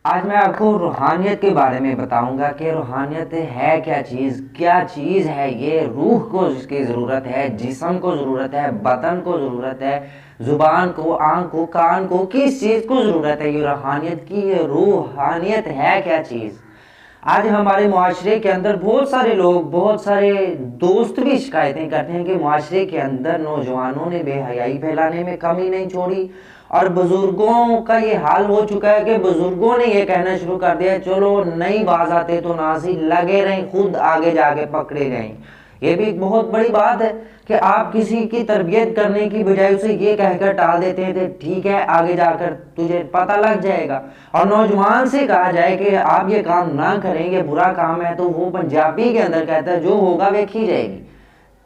आज मैं आपको रूहानियत के बारे में बताऊंगा कि रूहानियत है क्या चीज़ है ये। रूह को जिसकी ज़रूरत है, जिस्म को ज़रूरत है, बदन को ज़रूरत है, ज़ुबान को, आँख को, कान को, किस चीज़ को ज़रूरत है ये रूहानियत की। ये रूहानियत है क्या चीज़। आज हमारे मुआशरे के अंदर बहुत सारे लोग, बहुत सारे दोस्त भी शिकायतें करते हैं कि मुआशरे के अंदर नौजवानों ने बेहयाई फैलाने में कमी नहीं छोड़ी। और बुजुर्गों का ये हाल हो चुका है कि बुजुर्गों ने ये कहना शुरू कर दिया, चलो नहीं बाज आते तो नासी लगे रहें, खुद आगे जाके पकड़े जाएं। ये भी एक बहुत बड़ी बात है कि आप किसी की तरबियत करने की बजाय उसे ये कहकर टाल देते हैं कि ठीक है आगे जाकर तुझे पता लग जाएगा। और नौजवान से कहा जाए कि आप ये काम ना करेंगे, बुरा काम है, तो वो पंजाबी के अंदर कहता है जो होगा देखी जाएगी,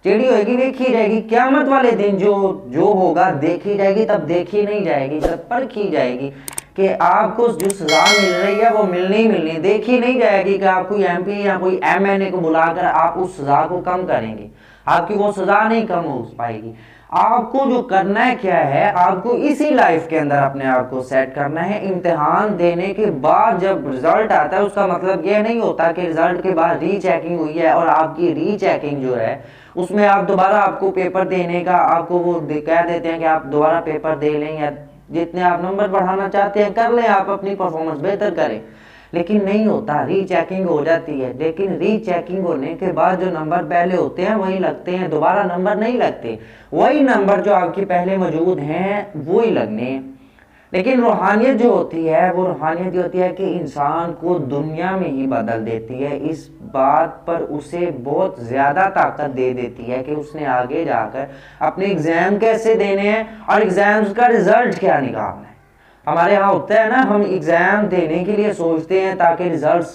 टेढ़ी होगी देखी जाएगी। क़यामत वाले दिन जो जो होगा देखी जाएगी, तब देखी नहीं जाएगी, तब परखी जाएगी कि आपको जो सजा मिल रही है वो मिलनी ही मिलनी। देखी नहीं जाएगी कि आप कोई एमपी या कोई एमएनए को बुलाकर आप उस सजा को कम करेंगे, आपकी वो सजा नहीं कम हो पाएगी। आपको जो करना है क्या है, आपको इसी लाइफ के अंदर अपने आप को सेट करना है। इम्तिहान देने के बाद जब रिजल्ट आता है उसका मतलब यह नहीं होता कि रिजल्ट के बाद रीचेकिंग हुई है और आपकी रीचेकिंग जो है उसमें आप दोबारा आपको पेपर देने का आपको वो कह देते हैं कि आप दोबारा पेपर दे लें या जितने आप नंबर बढ़ाना चाहते हैं कर लें, आप अपनी परफॉर्मेंस बेहतर करें। लेकिन नहीं होता, रीचेकिंग हो जाती है। लेकिन रीचेकिंग होने के बाद जो नंबर पहले होते हैं वही लगते हैं, दोबारा नंबर नहीं लगते। वही नंबर जो आपके पहले मौजूद हैं वो ही लगने हैं। लेकिन रूहानियत जो होती है वो रूहानियत होती है कि इंसान को दुनिया में ही बदल देती है। इस बात पर उसे बहुत ज़्यादा ताकत दे देती है कि उसने आगे जाकर अपने एग्ज़ाम कैसे देने हैं और एग्ज़ाम्स का रिज़ल्ट क्या निकालना है। हमारे यहाँ होता है ना, हम एग्ज़ाम देने के लिए सोचते हैं ताकि रिज़ल्ट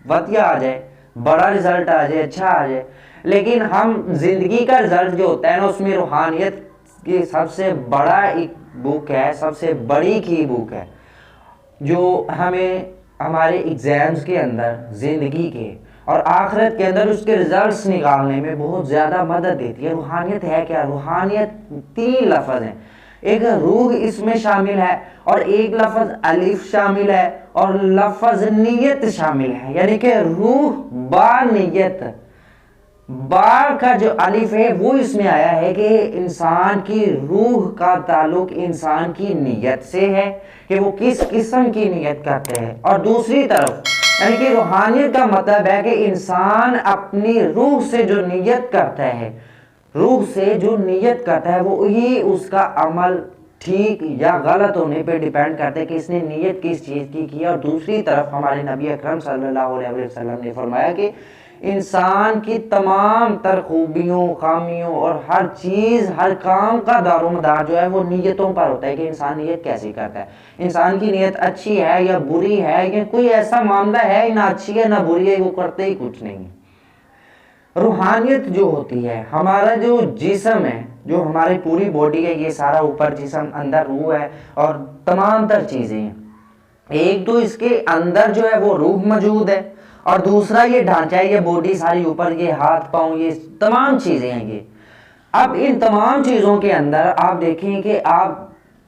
बढ़िया आ जाए, बड़ा रिज़ल्ट आ जाए, अच्छा आ जाए। लेकिन हम ज़िंदगी का रिज़ल्ट जो होता है ना उसमें रूहानियत की सबसे बड़ा एक बुक है, सबसे बड़ी की बुक है जो हमें हमारे एग्ज़ाम्स के अंदर, ज़िंदगी के और आखिरत के अंदर उसके रिजल्ट्स निकालने में बहुत ज़्यादा मदद देती है। रूहानियत है क्या? रूहानियत 3 लफ्ज़ हैं। एक रूह इसमें शामिल है और एक लफ्ज़ अलिफ शामिल है और लफ्ज़ नियत शामिल है। यानी कि रूह बा नियत, बा का जो अलिफ है वो इसमें आया है कि इंसान की रूह का ताल्लुक इंसान की नीयत से है कि वो किस किस्म की नीयत करते हैं। और दूसरी तरफ यानी कि रूहानियत का मतलब है कि इंसान अपनी रूह से जो नीयत करता है, रूह से जो नीयत करता है वो ही उसका अमल ठीक या गलत होने पे डिपेंड करता है कि इसने नीयत किस चीज़ की की। और दूसरी तरफ हमारे नबी अकरम सल्लल्लाहु अलैहि वसल्लम ने फरमाया कि इंसान की तमाम तर खूबियों, खामियों और हर चीज़, हर काम का दारोमदार जो है वो नीयतों पर होता है कि इंसान नीयत कैसे करता है। इंसान की नीयत अच्छी है या बुरी है, या कोई ऐसा मामला है ना अच्छी है ना बुरी है, वो करते ही कुछ नहीं है। रूहानियत जो होती है, हमारा जो जिस्म है, जो हमारी पूरी बॉडी है, ये सारा ऊपर जिस्म, अंदर रूह है और तमाम तर चीज़ें हैं। एक तो इसके अंदर जो है वो रूह मौजूद है और दूसरा ये ढांचा है, ये बॉडी सारी ऊपर, ये हाथ पाँव, ये तमाम चीज़ें हैं ये। अब इन तमाम चीज़ों के अंदर आप देखें कि आप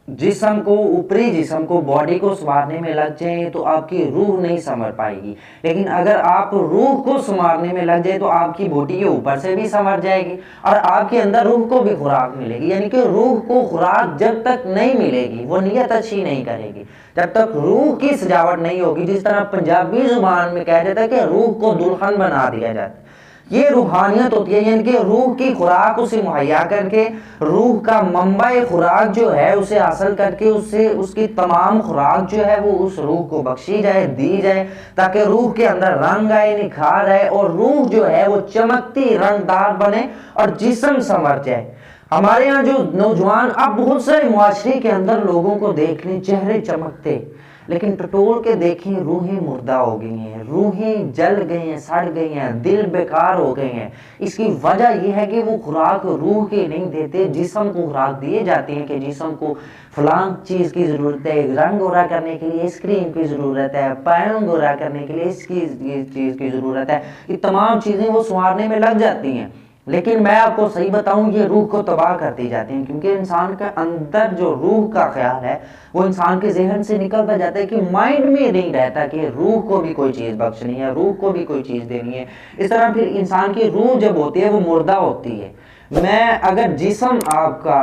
जिस्म को, ऊपरी जिस्म को, बॉडी को संवारने में लग जाए तो आपकी रूह नहीं संवर पाएगी। लेकिन अगर आप रूह को संवारने में लग जाए तो आपकी बॉडी के ऊपर से भी संवर जाएगी और आपके अंदर रूह को भी खुराक मिलेगी। यानी कि रूह को खुराक जब तक नहीं मिलेगी वो नीयत अच्छी नहीं करेगी। जब तक रूह की सजावट नहीं होगी, जिस तरह पंजाबी जुबान में कह देता है कि रूह को दुल्हन बना दिया जाता है, ये रूहानियत होती है। यानी कि रूह की खुराक उसे मुहैया करके, रूह का मंबा खुराक जो है उसे हासिल करके, उससे उसकी तमाम खुराक जो है वो उस रूह को बख्शी जाए, दी जाए, ताकि रूह के अंदर रंग आए, निखार आए और रूह जो है वो चमकती, रंगदार बने और जिस्म संवर जाए। हमारे यहाँ जो नौजवान, अब बहुत सारे मुआशरे के अंदर लोगों को देख लें, चेहरे चमकते, लेकिन टटोल के देखें रूहें मुर्दा हो गई हैं, रूहें जल गई हैं, सड़ गई हैं, दिल बेकार हो गए हैं। इसकी वजह यह है कि वो खुराक रूह की नहीं देते, जिस्म को खुराक दिए जाते हैं कि जिस्म को फलां चीज़ की ज़रूरत है, रंग गोरा करने के लिए इस क्रीम की ज़रूरत है, पैरों गोरा करने के लिए इसकी चीज़ की ज़रूरत है। ये तमाम चीज़ें वो संवारने में लग जाती हैं। लेकिन मैं आपको सही बताऊं, ये रूह को तबाह करती जाती है, क्योंकि इंसान के अंदर जो रूह का ख्याल है वो इंसान के जहन से निकलता जाता है, कि माइंड में नहीं रहता कि रूह को भी कोई चीज़ बख्शनी है, रूह को भी कोई चीज़ देनी है। इस तरह फिर इंसान की रूह जब होती है वो मुर्दा होती है। मैं अगर जिस्म आपका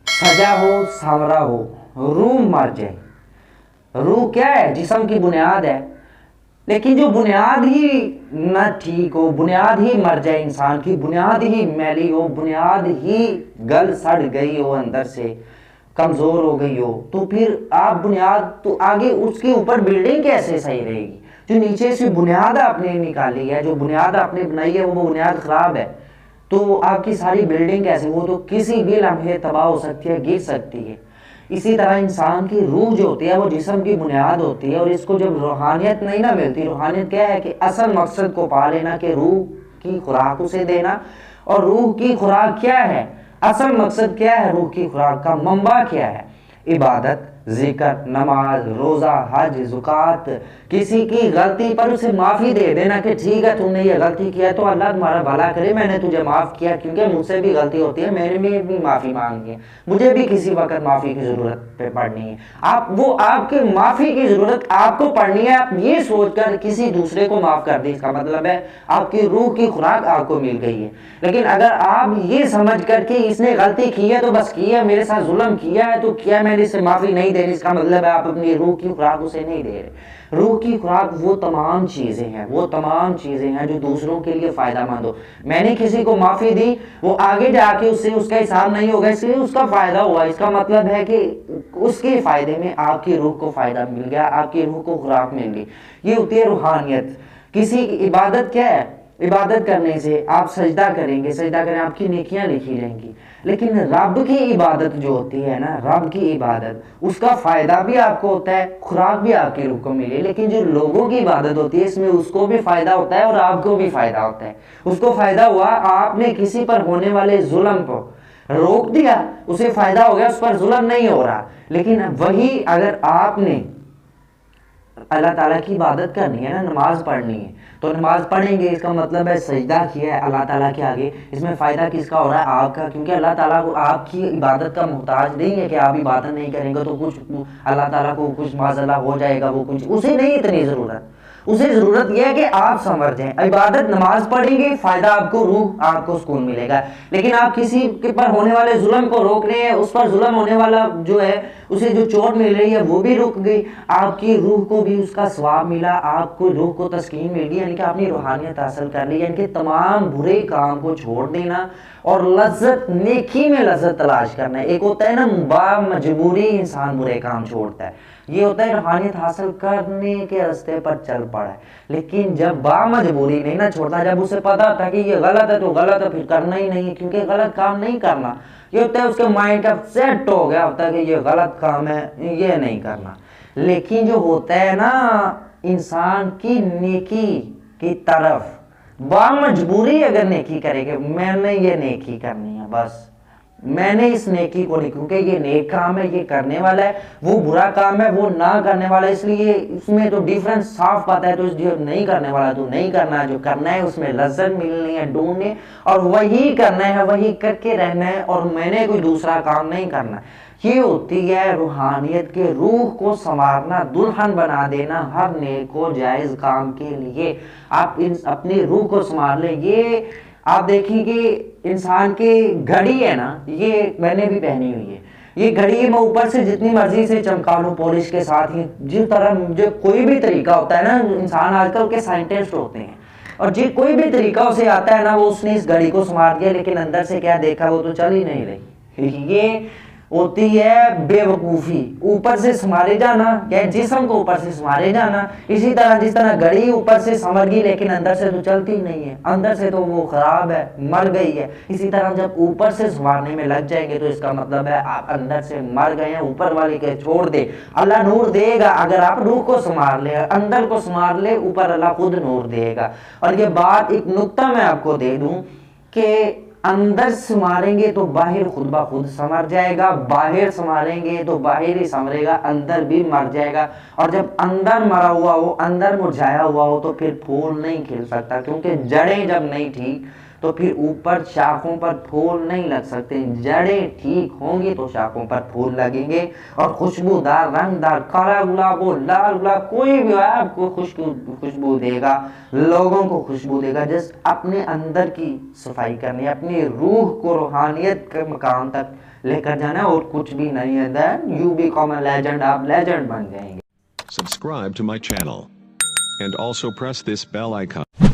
सजा हो, सांवरा हो, रूह मर जाए। रूह क्या है? जिस्म की बुनियाद है, लेकिन जो बुनियाद ही न ठीक हो, बुनियाद ही मर जाए, इंसान की बुनियाद ही मैली हो, बुनियाद ही गल सड़ गई हो, अंदर से कमजोर हो गई हो, तो फिर आप बुनियाद तो आगे उसके ऊपर बिल्डिंग कैसे सही रहेगी? जो नीचे से बुनियाद आपने निकाली है, जो बुनियाद आपने बनाई है, वो बुनियाद खराब है, तो आपकी सारी बिल्डिंग कैसे? वो तो किसी भी लम्हे तबाह हो सकती है, गिर सकती है। इसी तरह इंसान की रूह जो होती है वो जिस्म की बुनियाद होती है, और इसको जब रूहानियत नहीं ना मिलती, रूहानियत क्या है कि असल मकसद को पा लेना, कि रूह की खुराक उसे देना। और रूह की खुराक क्या है? असल मकसद क्या है? रूह की खुराक का मंबा क्या है? इबादत, जिक्र, नमाज, रोजा, हज, ज़ुकात। किसी की गलती पर उसे माफ़ी दे देना कि ठीक है तुमने ये गलती किया तो अल्लाह तुम्हारा भला करे, मैंने तुझे माफ़ किया, क्योंकि मुझसे भी गलती होती है, मैंने भी माफ़ी मांगी है, मुझे भी किसी वक्त माफ़ी की ज़रूरत पे पड़नी है। आप वो आपके माफ़ी की ज़रूरत आपको पड़नी है, आप ये सोचकर किसी दूसरे को माफ़ कर दें, इसका मतलब है आपकी रूह की खुराक आपको मिल गई है। लेकिन अगर आप ये समझ कर कि इसने गलती की है तो बस की है, मेरे साथ जुल्म किया है तो किया, मैंने इसे माफ़ी नहीं देनी, इसका मतलब है आप अपनी रूह की खुराक उसे नहीं दे रहे। रूह की खुराक वो तमाम चीज़ें हैं, वो तमाम चीज़ें हैं जो दूसरों के लिए फ़ायदेमंद हो। मैंने किसी को माफ़ी दी, वो आगे जाके उससे उसका हिसाब नहीं होगा, इसलिए उसका फ़ायदा हुआ, इसका मतलब है कि उसके फ़ायदे में आपकी रूह को फ़ायदा मिल गया, आपकी रूह को खुराक मिल गई। ये होती है रूहानियत। किसी की इबादत क्या है? इबादत करने से आप सजदा करेंगे, सजदा करें आपकी नेकियां लिखी जाएंगी, लेकिन रब की इबादत जो होती है ना, रब की इबादत, उसका फ़ायदा भी आपको होता है, खुराक भी आपकी रूह को मिले। लेकिन जो लोगों की इबादत होती है इसमें उसको भी फ़ायदा होता है और आपको भी फ़ायदा होता है। उसको फ़ायदा हुआ, आपने किसी पर होने वाले जुल्म को रोक दिया, उसे फ़ायदा हो गया, उस पर जुल्म नहीं हो रहा। लेकिन वही अगर आपने अल्लाह ताला की इबादत करनी है ना, नमाज पढ़नी है, तो नमाज पढ़ेंगे, इसका मतलब है सजदा किया है अल्लाह ताला के आगे, इसमें फ़ायदा किसका हो रहा है? आपका, क्योंकि अल्लाह ताला को आपकी इबादत का मोहताज नहीं है कि आप इबादत नहीं करेंगे तो कुछ अल्लाह ताला को कुछ माज़अल्लाह हो जाएगा, वो कुछ उसे नहीं इतनी ज़रूरत। उसे ज़रूरत यह है कि आप संवर जाएं, इबादत नमाज पढ़ेंगे, फ़ायदा आपको, रूह आपको सुकून मिलेगा। लेकिन आप किसी के पर होने वाले जुल्म को रोक रहे हैं, उस पर जुल्म होने वाला जो है उसे जो चोट मिल रही है वो भी रुक गई, आपकी रूह को भी उसका स्वाब मिला, आपको रूह को तस्कीन मिल गई, यानी कि आपने रूहानियत हासिल कर ली। यानी कि तमाम बुरे काम को छोड़ देना और लज्जत, नेकी में लज्जत तलाश करना। एक होता है ना बामजबूरी इंसान बुरे काम छोड़ता है, ये होता है रूहानियत हासिल करने के रास्ते पर चल पड़ा है। लेकिन जब बामजबूरी नहीं ना छोड़ता, जब उसे पता था कि ये गलत है तो गलत है, फिर करना ही नहीं है, क्योंकि गलत काम नहीं करना, ये होता है उसके माइंड का सेट हो गया होता है कि ये गलत काम है, ये नहीं करना। लेकिन जो होता है ना इंसान की नेकी की तरफ बामजबूरी अगर नेकी करेगा, मैंने ये नेकी करनी है, बस मैंने इस नेकी को नहीं, क्योंकि ये नेक काम है, ये करने वाला है, वो बुरा काम है, वो ना करने वाला है, इसलिए इसमें तो डिफरेंस साफ पता है। तो जो नहीं करने वाला तो नहीं करना, जो करना है उसमें लज्जत मिलनी है, ढूंढने और वही करना है, वही करके रहना है, और मैंने कोई दूसरा काम नहीं करना। ये होती है रूहानियत के, रूह को संवारना, दुल्हन बना देना हर नेक को जायज काम के लिए। आप अपनी रूह को संवार ले। ये आप देखेंगे इंसान की घड़ी है ना, ये मैंने भी पहनी हुई है, ये घड़ी मैं ऊपर से जितनी मर्जी से चमका लूं पॉलिश के साथ ही, जिस तरह जो कोई भी तरीका होता है ना, इंसान आजकल के साइंटिस्ट होते हैं और जो कोई भी तरीका उसे आता है ना, वो उसने इस घड़ी को संवार दिया, लेकिन अंदर से क्या देखा वो तो चल ही नहीं रही। ये होती है बेवकूफ़ी, ऊपर से संवारे जाना, या जिस्म को ऊपर से संवारे जाना। इसी तरह जिस तरह घड़ी ऊपर से संवर गई लेकिन अंदर से तो चलती ही नहीं है, अंदर से तो वो खराब है, मर गई है। इसी तरह जब ऊपर से संवारने में लग जाएंगे तो इसका मतलब है आप अंदर से मर गए हैं, ऊपर वाले के छोड़ दे, अल्लाह नूर देगा। अगर आप रूह को संवार ले, अंदर को संवार ले, ऊपर अल्लाह खुद नूर देगा। और ये बात एक नुक्ता मैं आपको दे दूं कि अंदर संवारेंगे तो बाहर खुद ब खुद संवर जाएगा, बाहर संवारेंगे तो बाहर ही संवरेगा, अंदर भी मर जाएगा। और जब अंदर मरा हुआ हो, अंदर मुरझाया हुआ हो, तो फिर फूल नहीं खिल सकता, क्योंकि जड़ें जब नहीं ठीक तो फिर ऊपर शाखों पर फूल नहीं लग सकते। जड़ें ठीक होंगी तो शाखों पर फूल लगेंगे। और खुशबूदार, रंगदार, काला गुलाब हो, लाल गुलाब, कोई भी हो आपको खुशबू देगा, लोगों को खुशबू देगा। जस्ट अपने अंदर की सफाई करनी है, अपनी रूह को रूहानियत के मकाम तक लेकर जाना है, और कुछ भी नहीं है। Then you become a legend, आप लेजेंड बन जाएंगे। Subscribe to my channel and also press this bell icon.